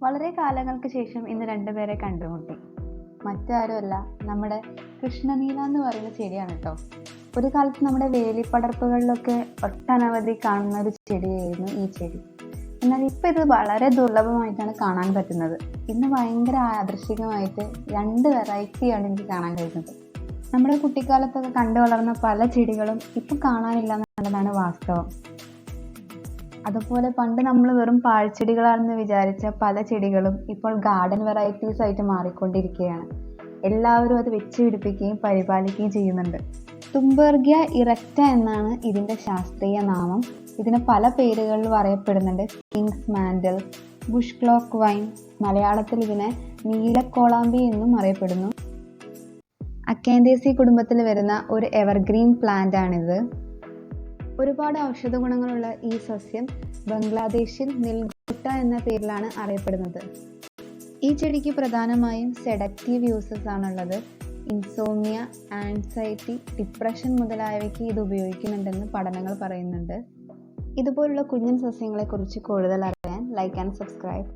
വളരെ കാലങ്ങൾക്ക് ശേഷം ഇന്ന് രണ്ടുപേരെ കണ്ടുമുട്ടി. മറ്റാരുമല്ല, നമ്മുടെ കൃഷ്ണനീല എന്ന് പറയുന്ന ചെടിയാണ് കേട്ടോ. ഒരു കാലത്ത് നമ്മുടെ വേലിപ്പടർപ്പുകളിലൊക്കെ ഒട്ടനവധി കാണുന്ന ഒരു ചെടിയായിരുന്നു ഈ ചെടി. എന്നാൽ ഇപ്പം ഇത് വളരെ ദുർലഭമായിട്ടാണ് കാണാൻ പറ്റുന്നത്. ഇന്ന് ഭയങ്കര ആകർഷകമായിട്ട് 2 വെറൈറ്റിയാണ് എനിക്ക് കാണാൻ കഴിയുന്നത്. നമ്മുടെ കുട്ടിക്കാലത്തൊക്കെ കണ്ടു വളർന്ന പല ചെടികളും ഇപ്പം കാണാനില്ല എന്നുള്ളതാണ് വാസ്തവം. അതുപോലെ പണ്ട് നമ്മൾ വെറും പാഴ്ചെടികളാണെന്ന് വിചാരിച്ച പല ചെടികളും ഇപ്പോൾ ഗാർഡൻ വെറൈറ്റീസ് ആയിട്ട് മാറിക്കൊണ്ടിരിക്കുകയാണ്. എല്ലാവരും അത് വെച്ച് പിടിപ്പിക്കുകയും പരിപാലിക്കുകയും ചെയ്യുന്നുണ്ട്. തുംബെർഗിയ ഇറക്റ്റ എന്നാണ് ഇതിൻ്റെ ശാസ്ത്രീയ നാമം. ഇതിന് പല പേരുകളിൽ അറിയപ്പെടുന്നുണ്ട്. Kings mantel, Bush clock wine, മലയാളത്തിൽ ഇതിനെ നീലക്കോളാമ്പി എന്നും അറിയപ്പെടുന്നു. അക്കാന്തേസി കുടുംബത്തിൽ വരുന്ന ഒരു എവർഗ്രീൻ പ്ലാന്റ് ആണിത്. ഒരുപാട് ഔഷധ ഗുണങ്ങളുള്ള ഈ സസ്യം ബംഗ്ലാദേശിൽ നിൽഗുട്ട എന്ന പേരിലാണ് അറിയപ്പെടുന്നത്. ഈ ചെടിക്ക് പ്രധാനമായും സെഡക്റ്റീവ് യൂസസ് ആണുള്ളത്. ഇൻസോമിയ, ആൻസൈറ്റി, ഡിപ്രഷൻ മുതലായവയ്ക്ക് ഇത് ഉപയോഗിക്കുന്നുണ്ടെന്ന് പഠനങ്ങൾ പറയുന്നുണ്ട്. ഇതുപോലുള്ള കുഞ്ഞൻ സസ്യങ്ങളെക്കുറിച്ച് കൂടുതൽ അറിയാൻ ലൈക്ക് ആൻഡ് സബ്സ്ക്രൈബ്.